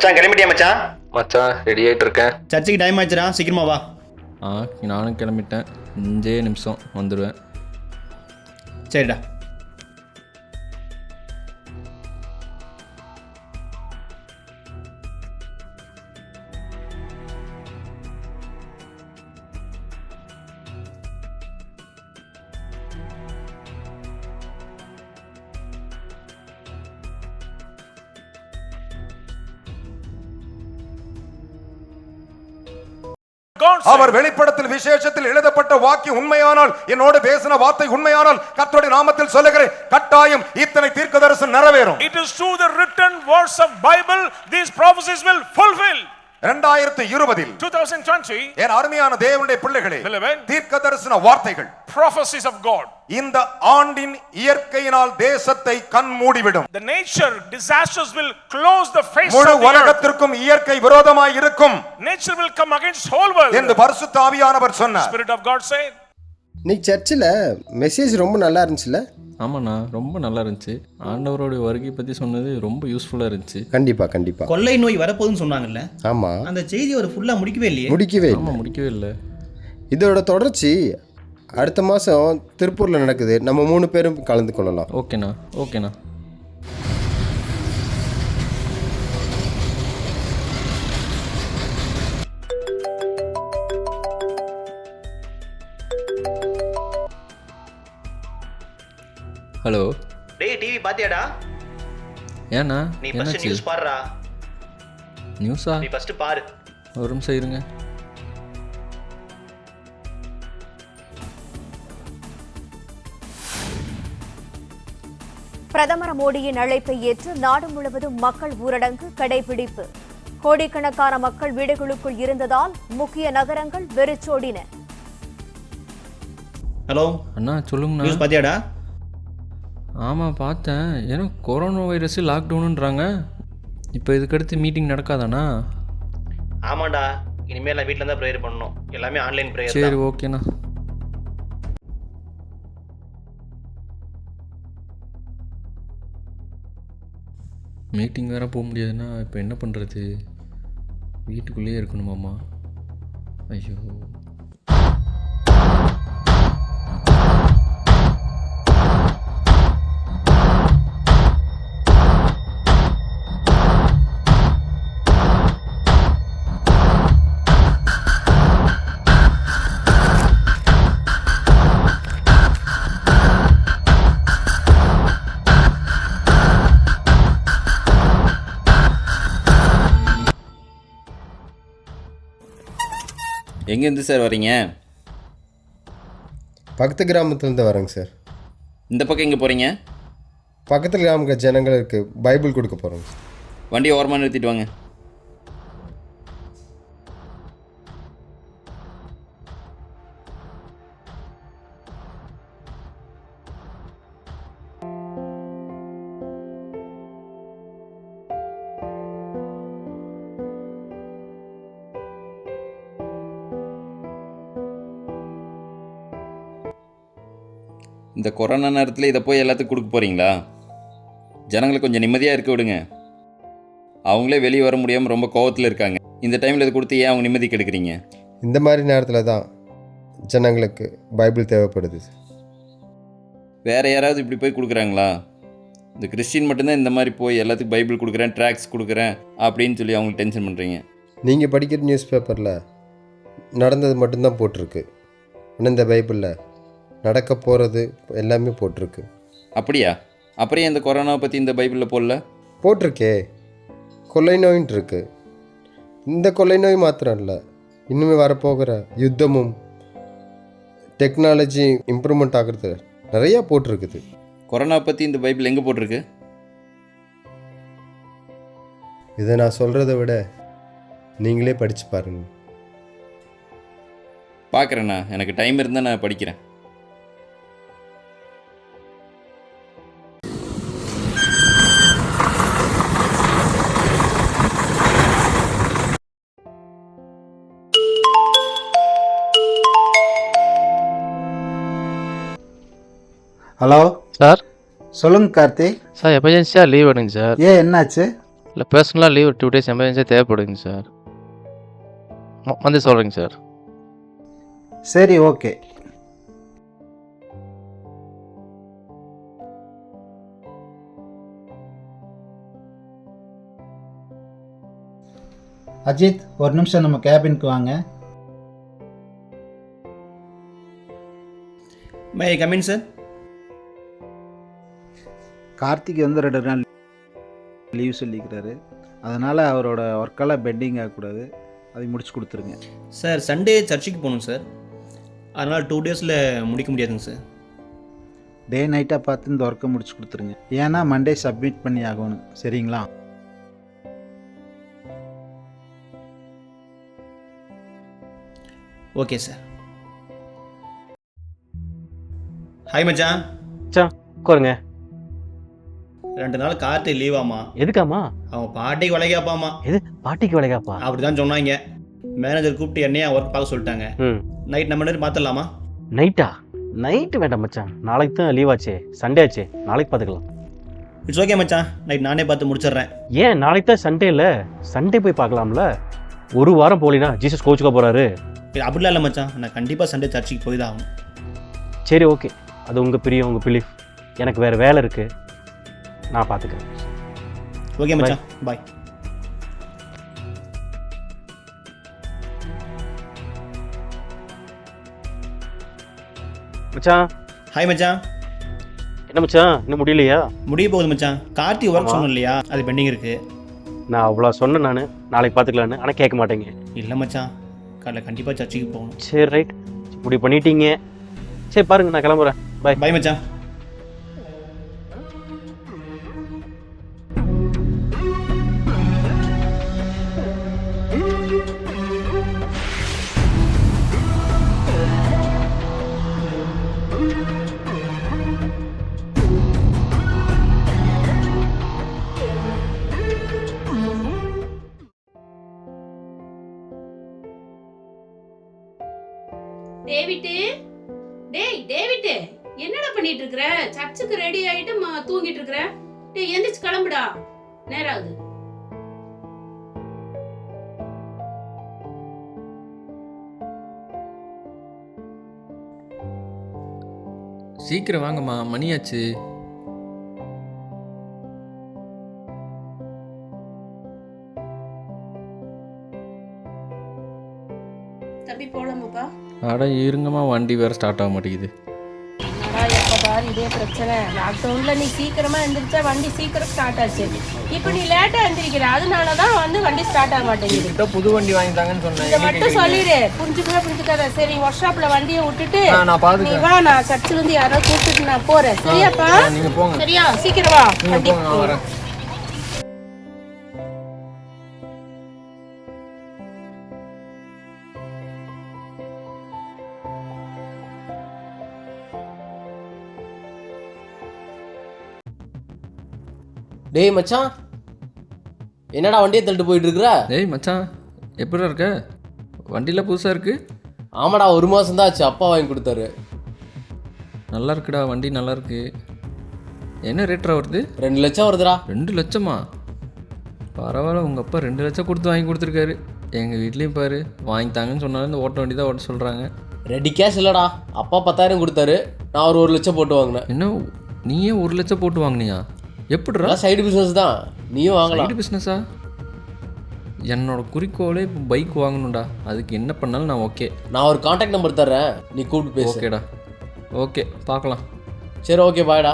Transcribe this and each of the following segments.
மச்சான் கிளம்பிட்டியா மச்சான்? மச்சான் ரெடி ஆகிட்டு இருக்கேன். சர்ச்சுக்கு டைம் ஆச்சுடா, சீக்கிரமா வா. நானும் கிளம்பிட்டேன். 5 நிமிஷம் வந்துடுவேன். சரிடா. அவர் வெளிப்படத்தில் விசேஷத்தில் எழுதப்பட்ட வாக்கியம் உண்மையானால், என்னோடு பேசின வார்த்தை உண்மையானால், கர்த்தருடைய நாமத்தில் சொல்லுகிறேன், கட்டாயம் இத்தனை தீர்க்கதரிசனம் நிறைவேறும். It is through the written words of Bible these prophecies will fulfill. 2020 என் அருமையான தேவனுடைய பிள்ளைகளே, தீர்க்கதரிசன வார்த்தைகள், prophecies of God, இந்த ஆண்டின் இயற்கையினால் தேசத்தை கண் மூடிவிடும். the nature disasters will close the face முழு of the earth. உலகத்திற்கும் இயற்கை விரோதமாய் இருக்கும். Nature will come against whole world என்று பரிசுத்த ஆவியானவர் சொன்னார். Spirit of God said. நீ சர்ச்சில் மெசேஜ் ரொம்ப நல்லா இருந்துச்சுல? ஆமாண்ணா, ரொம்ப நல்லா இருந்துச்சு. ஆண்டவருடைய வருகை பற்றி சொன்னது ரொம்ப யூஸ்ஃபுல்லாக இருந்துச்சு. கண்டிப்பாக கொள்ளை நோய் வரப்போகுதுன்னு சொன்னாங்கல்ல? ஆமாம். அந்த செய்தி ஒரு ஃபுல்லாக முடிக்கவே இல்லையே. முடிக்கவே இல்லை. இதோட தொடர்ச்சி அடுத்த மாதம் திருப்பூரில் நடக்குது. நம்ம 3 பேரும் கலந்து கொள்ளலாம். ஓகேண்ணா. ஹலோ. டேய், டிவி பாத்தியாடா? ஏண்ணா நீ ஃபர்ஸ்ட் நியூஸ் பாருடா. நியூஸா? நீ ஃபர்ஸ்ட் பாரு. ஒரு நிமிஷம் இருங்க. பிரதமர் மோடியின் அழைப்பை ஏற்று நாடு முழுவதும் மக்கள் ஊரடங்கு கடைபிடிப்பு. கோடிக்கணக்கான மக்கள் வீடுகளுக்குள் இருந்ததால் முக்கிய நகரங்கள் வெறிச்சோடின. ஹலோ அண்ணா, சொல்லுங்கண்ணா. நியூஸ் பாத்தியாடா? ஆமாம் பார்த்தேன். ஏன்னா கொரோனா வைரஸ் லாக்டவுனுன்றாங்க. இப்போ இதுக்கடுத்து மீட்டிங் நடக்காதாண்ணா? ஆமாண்டா, இனிமேல் நான் வீட்டில் தான் ப்ரேயர் பண்ணணும். எல்லாமே ஆன்லைன் ப்ரேயர். சரி, ஓகேண்ணா. மீட்டிங் வேறு போக முடியாதுன்னா இப்போ என்ன பண்ணுறது? வீட்டுக்குள்ளேயே இருக்கணுமாம்மா? ஐயோ. எங்கேருந்து சார் வரீங்க? பக்கத்து கிராமத்துலேருந்து வரேங்க சார். இந்த பக்கம் எங்கே போகிறீங்க? பக்கத்தில் கிராம ஜனங்களுக்கு பைபிள் கொடுக்க போகிறோங்க. வண்டியை ஓரமாக நிறுத்திட்டு வாங்க. இந்த கொரோனா நேரத்தில் இதை போய் எல்லாத்துக்கும் கொடுக்க போகிறீங்களா? ஜனங்களை கொஞ்சம் நிம்மதியாக இருக்க விடுங்க. அவங்களே வெளியே வர முடியாமல் ரொம்ப கோவத்தில் இருக்காங்க. இந்த டைமில் இதை கொடுத்து ஏன் அவங்க நிம்மதி கெடுக்குறீங்க? இந்த மாதிரி நேரத்தில் தான் ஜனங்களுக்கு பைபிள் தேவைப்படுது. வேறு யாராவது இப்படி போய் கொடுக்குறாங்களா? இந்த கிறிஸ்டின் மட்டும்தான் இந்த மாதிரி போய் எல்லாத்துக்கும் பைபிள் கொடுக்குறேன், ட்ராக்ஸ் கொடுக்குறேன் அப்படின்னு சொல்லி அவங்களுக்கு டென்ஷன் பண்ணுறீங்க. நீங்கள் படிக்கிற நியூஸ் பேப்பரில் நடந்தது மட்டும்தான் போட்டிருக்கு. ஆனால் இந்த பைபிளில் நடக்க போகிறது எல்லாமே போட்டிருக்கு. அப்படியா? அப்புறம் இந்த கொரோனாவை பற்றி இந்த பைபிளில் போட்டிருக்கே. கொள்ளை நோயின்ட்டு இருக்கு. இந்த கொள்ளை நோய் மாத்திரம் இல்லை, இன்னுமே வரப்போகிற யுத்தமும் டெக்னாலஜி இம்ப்ரூவ்மெண்ட் ஆகிறது நிறையா போட்டிருக்குது. கொரோனா பற்றி இந்த பைபிள் எங்கே போட்டிருக்கு? இதை நான் சொல்கிறத விட நீங்களே படித்து பாருங்கள். பார்க்குறேண்ணா, எனக்கு டைம் இருந்தால் நான் படிக்கிறேன். Hello sir. சொல்லுங்க கார்த்தி. சார், எமர்ஜென்சியாக லீவ் வேணுங்க சார். ஏன், என்னாச்சு? இல்லை பர்சனலாக லீவ் 2 days எமர்ஜென்சியாக தேவைப்படுங்க சார். வந்து சொல்கிறேங்க சார். சரி, ஓகே. அஜித், ஒரு நிமிஷம் நம்ம கேபினுக்கு வாங்க. May come in sir. கார்த்திக் வந்து 2 நாள் லீவ் சொல்லிக்கிறாரு. அதனால் அவரோட ஒர்க்கெல்லாம் பெண்டிங் ஆகக்கூடாது. அதை முடிச்சு கொடுத்துருங்க. சார் சண்டே சர்ச்சுக்கு போகணும் சார், அதனால் 2 டேஸில் முடிக்க முடியாதுங்க சார். டே நைட்டாக பார்த்து இந்த ஒர்க்கை முடிச்சு கொடுத்துருங்க. ஏன்னா மண்டே சப்மிட் பண்ணி ஆகணும். சரிங்களா? Okay sir. ஹாய் மச்சான். உட்காருங்க. 2 நாள் கார்த்திக் லீவாமா. எதுக்காமா? அவன் பாட்டிக்கு வளைகாப்பாமா. எது பாட்டிக்கு வளைகாப்பா? அப்படி தான் சொன்னாங்க. மேனேஜர் கூப்பிட்டு என்னையா ஒர்க் பார்க்க சொல்லிட்டாங்க. நைட் நம்ம நேரம் பார்த்துடலாமா? நைட்டா? நைட்டு வேண்டாம் மச்சான், நாளைக்கு தான் லீவ் ஆச்சே, சண்டே ஆச்சே, நாளைக்கு பார்த்துக்கலாம். இட்ஸ் ஓகே மச்சான், நைட் நானே பார்த்து முடிச்சிடுறேன். ஏன் நாளைக்கு தான் சண்டே இல்லை, சண்டே போய் பார்க்கலாம்ல. ஒரு வாரம் போலினா ஜீசஸ் கோச்சுக்க போகிறாரு. அப்படிலாம் இல்லை மச்சான், நான் கண்டிப்பாக சண்டே சர்ச்சுக்கு போய் தான் ஆகணும். சரி ஓகே, அது உங்கள் பிரியம், உங்கள் பிலீஃப். எனக்கு வேறு வேலை இருக்குது, நான் பார்த்துக்கிறேன். ஓகே மச்சான், பாய். மச்சான். ஹாய் மச்சான். என்ன மச்சான், இன்னும் முடியலையா? முடிய போகுது மச்சான். கார்த்திக் ஒர்க் சொன்னோம் இல்லையா, அது பெண்டிங் இருக்கு. நான் அவ்வளோ சொன்னேன், நான் நாளைக்கு பார்த்துக்கலான்னு. ஆனால் கேட்க மாட்டேங்க. இல்லை மச்சான், காலைல கண்டிப்பாக சர்ச்சுக்கு போகணும். சரி ரைட், முடிவு பண்ணிட்டீங்க. சரி பாருங்க, நான் கிளம்புறேன். பாய். பாய் மச்சான். டேவிட்டு, டேய் டேவிட்டு, என்னடா பண்ணிட்டு இருக்கற? சர்ச்சுக்கு ரெடி ஆயிட்டு தூங்கிட்டு இருக்கற? டேய் எந்திரிச்சு கிளம்புடா, நேரம் ஆகுது. சீக்கிரம் வாங்கம்மா, மணியாச்சு. தம்பி போலாமாப்பா? அட இருங்கம்மா, வண்டி வேறு ஸ்டார்ட் ஆக மாட்டேங்குது. என்னடா எப்ப பாரு இதே பிரச்சனை. லாக்டவுன்ல நீ சீக்கிரமா எந்திரிச்சா வண்டி சீக்கிரம் ஸ்டார்ட் ஆச்சு. இப்போ நீ லேட்டா எந்திரிக்கிற, அதனாலதான் வண்டி ஸ்டார்ட் ஆக மாட்டேங்குது. புது வண்டி வாங்கிட்டாங்கன்னு சொன்னேன். இதை மட்டும் சொல்லிடு, புரிஞ்சுக்காத. சரி, ஒர்க் ஷாப்ல வண்டியை விட்டுட்டு நான் நீ வா, நான் சர்ச்சில் இருந்து யாரோ கூப்பிட்டு நான் போறேன். சரியாப்பா? நீங்க போங்க. சரியா, சீக்கிரம் வா. போங்க, நான் வரேன். டேய் மச்சான், என்னடா வண்டியை தள்ளிட்டு போயிட்டு இருக்கிற? டேய் மச்சான், எப்படி இருக்க? வண்டியில் புதுசாக இருக்கு. ஆமாடா, 1 மாதம் தான் ஆச்சு, அப்பா வாங்கி கொடுத்தாரு. நல்லா இருக்குடா, வண்டி நல்லா இருக்கு. என்ன ரேட்டா வருது? 2 லட்சம் வருதுடா. 2 லட்சமா? பரவாயில்ல, உங்கள் அப்பா 2 லட்சம் கொடுத்து வாங்கி கொடுத்துருக்காரு. எங்கள் வீட்லேயும் பாரு, வாங்கித்தாங்கன்னு சொன்னாலும் இந்த ஓட்ட வண்டி தான் ஓட்ட சொல்கிறாங்க. ரெடி கேஷ் இல்லைடா, அப்பா 10,000 கொடுத்தாரு, நான் ஒரு 1 லட்சம் போட்டு வாங்கினேன். என்ன, நீயே 1 லட்சம் போட்டு வாங்கினியா? எப்படிடா? சைடு பிஸ்னஸ் தான், நீயும் வாங்கலாம். சைடு பிஸ்னஸா? என்னோட குறிக்கோளே இப்போ பைக் வாங்கணும்டா. அதுக்கு என்ன பண்ணாலும் நான் ஓகே. நான் ஒரு கான்டாக்ட் நம்பர் தர்றேன், நீ கூப்பிட்டு பேசு. ஓகேடா, ஓகே, பார்க்கலாம். சரி ஓகே, பாய்டா,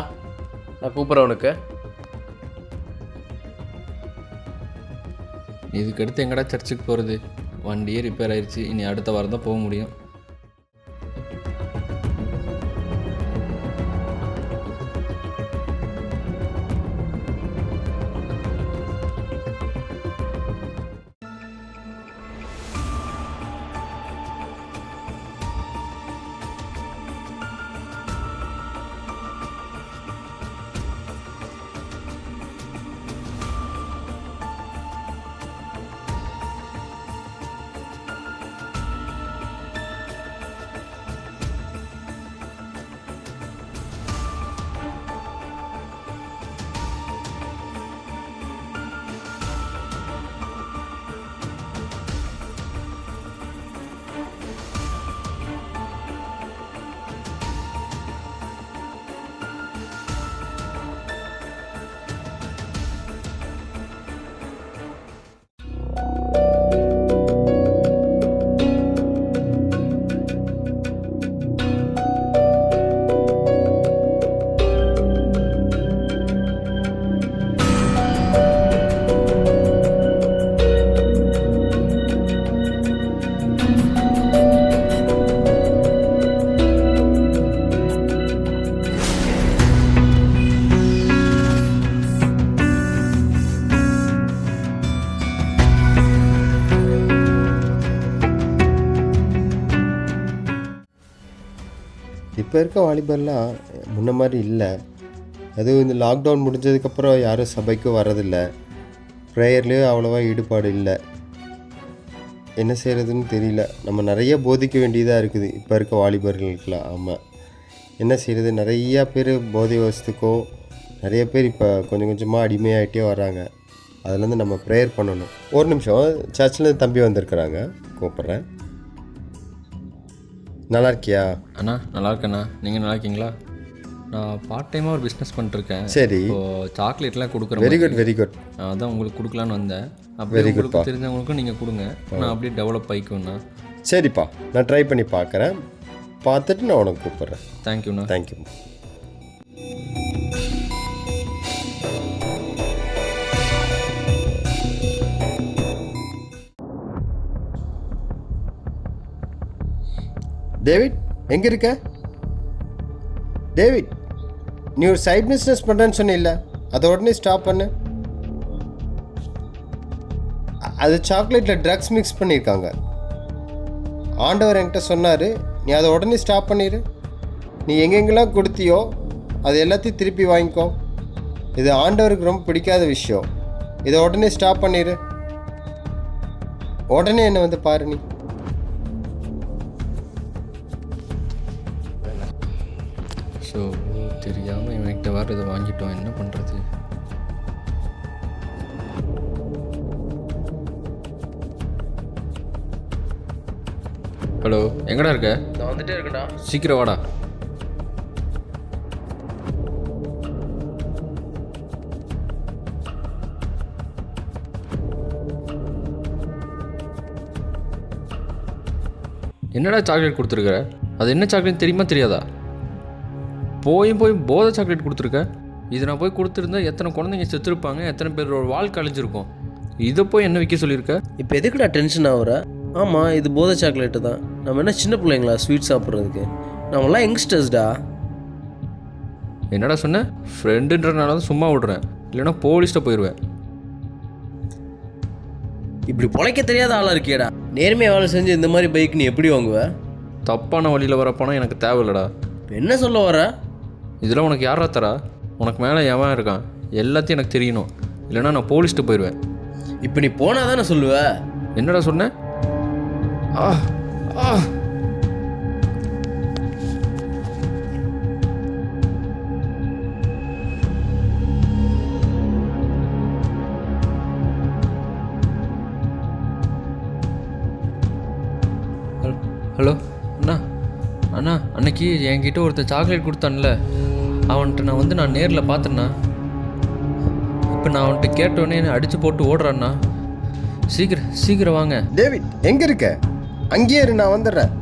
நான் கூப்பிட்றேன் உனக்கு. இதுக்கடுத்து எங்கடா சர்ச்சுக்கு போகிறது? வண்டியே ரிப்பேர் ஆயிடுச்சு, இனி அடுத்த வாரம் தான் போக முடியும். இப்போ இருக்க வாலிபர்லாம் முன்ன மாதிரி இல்லை. அதுவும் இந்த லாக்டவுன் முடிஞ்சதுக்கப்புறம் யாரும் சபைக்கும் வரதில்லை. ப்ரேயர்லேயும் அவ்வளோவா ஈடுபாடு இல்லை. என்ன செய்கிறதுன்னு தெரியல. நம்ம நிறைய போதிக்க வேண்டியதாக இருக்குது இப்போ இருக்க வாலிபர்களுக்கெலாம். ஆமாம், என்ன செய்கிறது, நிறையா பேர் போதை வசத்துக்கோ நிறைய பேர் இப்போ கொஞ்சம் கொஞ்சமாக அடிமையாகிட்டே வராங்க. அதுலேருந்து நம்ம ப்ரேயர் பண்ணணும். ஒரு நிமிஷம், சர்ச்சில் தம்பி வந்திருக்கிறாங்க, கூப்பிட்றேன். நல்லா இருக்கியா? அண்ணா நல்லா இருக்கேண்ணா, நீங்கள் நல்லா இருக்கீங்களா? நான் பார்ட் டைமாக ஒரு பிஸ்னஸ் பண்ணிட்டுருக்கேன். சரி. இப்போது சாக்லேட்லாம் கொடுக்குறேன். Very good very good. அதான் உங்களுக்கு கொடுக்கலான்னு வந்தேன். அப்படியே உங்களுக்கு தெரிஞ்சவங்களுக்கும் நீங்கள் கொடுங்க, நான் அப்படியே டெவலப் ஆகிக்குவேண்ணா. சரிப்பா, நான் ட்ரை பண்ணி பார்க்குறேன். பார்த்துட்டு நான் உனக்கு கூப்பிட்றேன். தேங்க்யூண்ணா. தேங்க்யூ. டேவிட், எங்கே இருக்க? டேவிட், நீ ஒரு சைட் பிஸ்னஸ் பண்ணுறேன்னு சொன்னில்ல, அதை உடனே ஸ்டாப் பண்ணு. அது சாக்லேட்டில் ட்ரக்ஸ் மிக்ஸ் பண்ணியிருக்காங்க. ஆண்டவர் என்கிட்ட சொன்னார், நீ அதை உடனே ஸ்டாப் பண்ணிடு. நீ எங்கெங்கெல்லாம் கொடுத்தியோ அது எல்லாத்தையும் திருப்பி வாங்கிக்கோ. இது ஆண்டவருக்கு ரொம்ப பிடிக்காத விஷயம். இதை உடனே ஸ்டாப் பண்ணிடு. உடனே என்னை வந்து பாரு. நீ ஸோ தெரியாமல் இவன்கிட்ட வேறு இதை வாங்கிட்டோம், என்ன பண்ணுறது? ஹலோ, எங்கடா இருக்க? நான் வந்துட்டே இருக்கேன்டா. சீக்கிரம் வாடா. என்னடா சாக்லேட் கொடுத்துருக்க? அது என்ன சாக்லேட் தெரியுமா தெரியாதா? போய் போதை சாக்லேட் கொடுத்துருக்க. இது நான் போய் கொடுத்துருந்தா எத்தனை குழந்தைங்க செத்துருப்பாங்க, எத்தனை பேரோட வாழ்க்கை அழிஞ்சிருக்கும். இதை போய் என்ன விற்க சொல்லியிருக்க? இப்போ எதுக்குடா டென்ஷன் ஆகுற? ஆமாம், இது போதை சாக்லேட்டு தான். நம்ம என்ன சின்ன பிள்ளைங்களா ஸ்வீட் சாப்பிட்றதுக்கு? நம்மளாம் யங்ஸ்டர்ஸ்டா. என்னடா சொன்ன? ஃப்ரெண்டுன்றனால தான் சும்மா விடுறேன், இல்லைன்னா போலீஸ்ட்ட போயிடுவேன். இப்படி பொழைக்க தெரியாத ஆளாக இருக்கியடா. நேர்மையாக வேலை செஞ்சு இந்த மாதிரி பைக் நீ எப்படி வாங்குவ? தப்பான வழியில் வர பணம் எனக்கு தேவையில்லடா. இப்போ என்ன சொல்ல வர? இதெல்லாம் உனக்கு யாரா தரா? உனக்கு மேலே எவன் இருக்கான் எல்லாத்தையும் எனக்கு தெரியணும், இல்லைன்னா நான் போலீஸ்ட்டு போயிடுவேன். இப்போ நீ போனால் தானே சொல்லுவ. என்னடா சொன்ன? ஆ ஆ ஹலோ அண்ணா, அண்ணா அன்னைக்கு என்கிட்ட ஒருத்தர் சாக்லேட் கொடுத்தான்ல, அவன்கிட்ட நான் நேரில் பார்த்தேண்ணா. இப்போ நான் அவன்கிட்ட கேட்டோடனே என்னை அடித்து போட்டு ஓடுறான்னா. சீக்கிரம் வாங்க. டேவிட், எங்கே இருக்க? அங்கேயே இரு, நான் வந்துடுறேன்.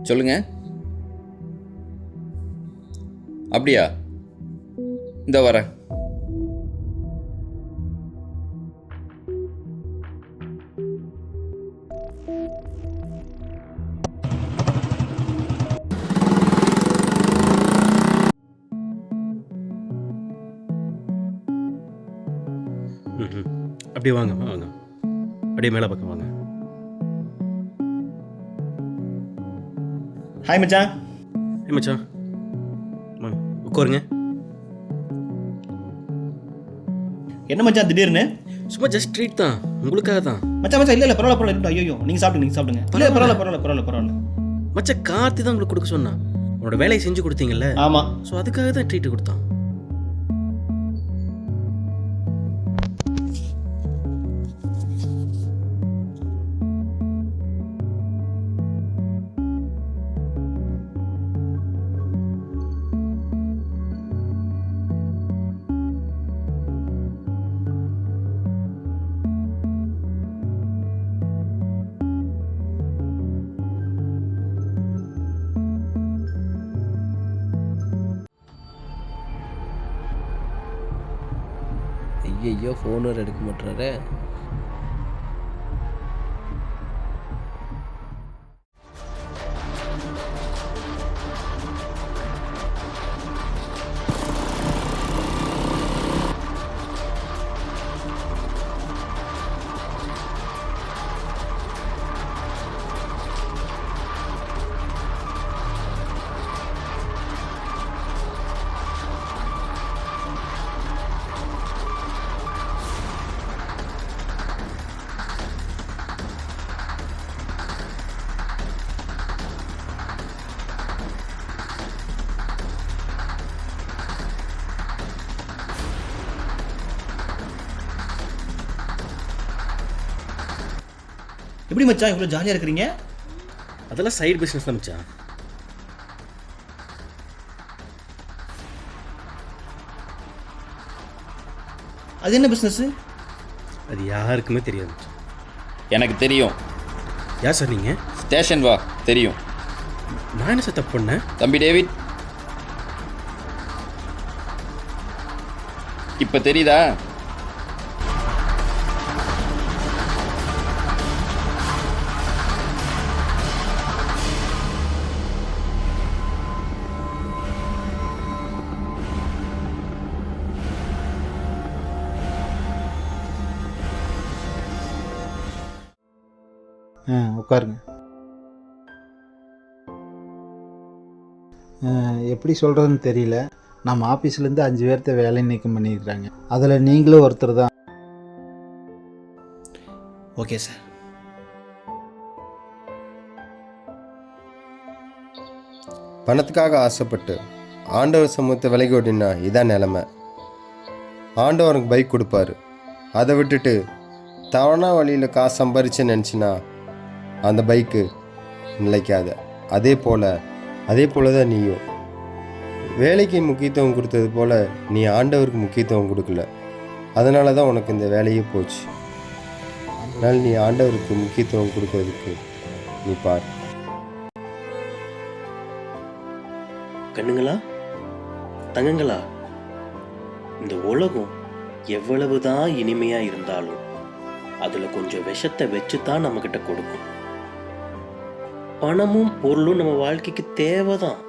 சொல்லுங்க. அப்படியா? இந்த வரேன். அப்படியே வாங்க வாங்க, அப்படியே மேலே பக்கம் வாங்க. ஹாய் மச்சான். ஏ மச்சான், உட்காருங்க. என்ன மச்சான் திடீர்னு? சும்மா ஜஸ்ட் ட்ரீட் தான், உங்களுக்காக தான். மச்சான் இல்லை பரவாயில்ல. ஐயோ, நீங்கள் சாப்பிடுங்க. இல்லை பரவாயில்ல. மச்சான், கார்த்தி தான் உங்களுக்கு கொடுக்க சொன்னான். உன்னோட வேலையை செஞ்சு கொடுத்தீங்கல்ல? ஆமாம். ஸோ அதுக்காக தான் ட்ரீட் கொடுத்தான். ஐயோ ஃபோன் வேறு எடுக்க மாட்டாரே. எப்படி மச்சான் இவ்வளோ ஜாலியாக இருக்கிறீங்க? அதெல்லாம் சைடு பிஸ்னஸ் தான் மச்சான். அது என்ன பிஸ்னஸ்? அது யாருக்குமே தெரியாது மச்சான். எனக்கு தெரியும். யார் சார் நீங்கள்? ஸ்டேஷன் வா, தெரியும். நான் என்ன சார் தப்பு பண்ணேன்? தம்பி டேவிட், இப்போ தெரியுதா? உட்காருங்க. எப்படி சொல்கிறதுன்னு தெரியல. நம்ம ஆஃபீஸ்லேருந்து 5 பேர்த்த வேலை நீக்கம் பண்ணியிருக்கிறாங்க. அதில் நீங்களும் ஒருத்தர் தான். Okay sir. பணத்துக்காக ஆசைப்பட்டு ஆண்டவர் சமூகத்தை விலகி ஓட்டினா இதான் நிலமை. ஆண்டவருக்கு பைக் கொடுப்பாரு, அதை விட்டுட்டு தவணா வழியில் காசு சம்பாரிச்சுன்னு நினச்சின்னா அந்த பைக்கு நிலைக்காத. அதே போல் தான் நீயும் வேலைக்கு முக்கியத்துவம் கொடுத்தது போல் நீ ஆண்டவருக்கு முக்கியத்துவம் கொடுக்கல. அதனால தான் உனக்கு இந்த வேலையே போச்சு. அதனால் நீ ஆண்டவருக்கு முக்கியத்துவம் கொடுக்கறதுக்கு நீ பார். கண்ணுங்களா, தங்கங்களா, இந்த உலகம் எவ்வளவுதான் இனிமையா இருந்தாலும் அதுல கொஞ்சம் விஷத்தை வச்சு தான் நம்ம கிட்ட கொடுக்கும். பணமும் பொருளும் நம்ம வாழ்க்கைக்கு தேவைதான்.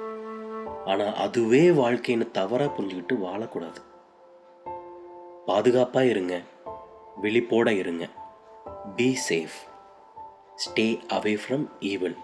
ஆனா அதுவே வாழ்க்கைன்னு தவறா புரிஞ்சுக்கிட்டு வாழக்கூடாது. பாதுகாப்பா இருங்க, விழிப்போட இருங்க. Be safe, stay away from evil.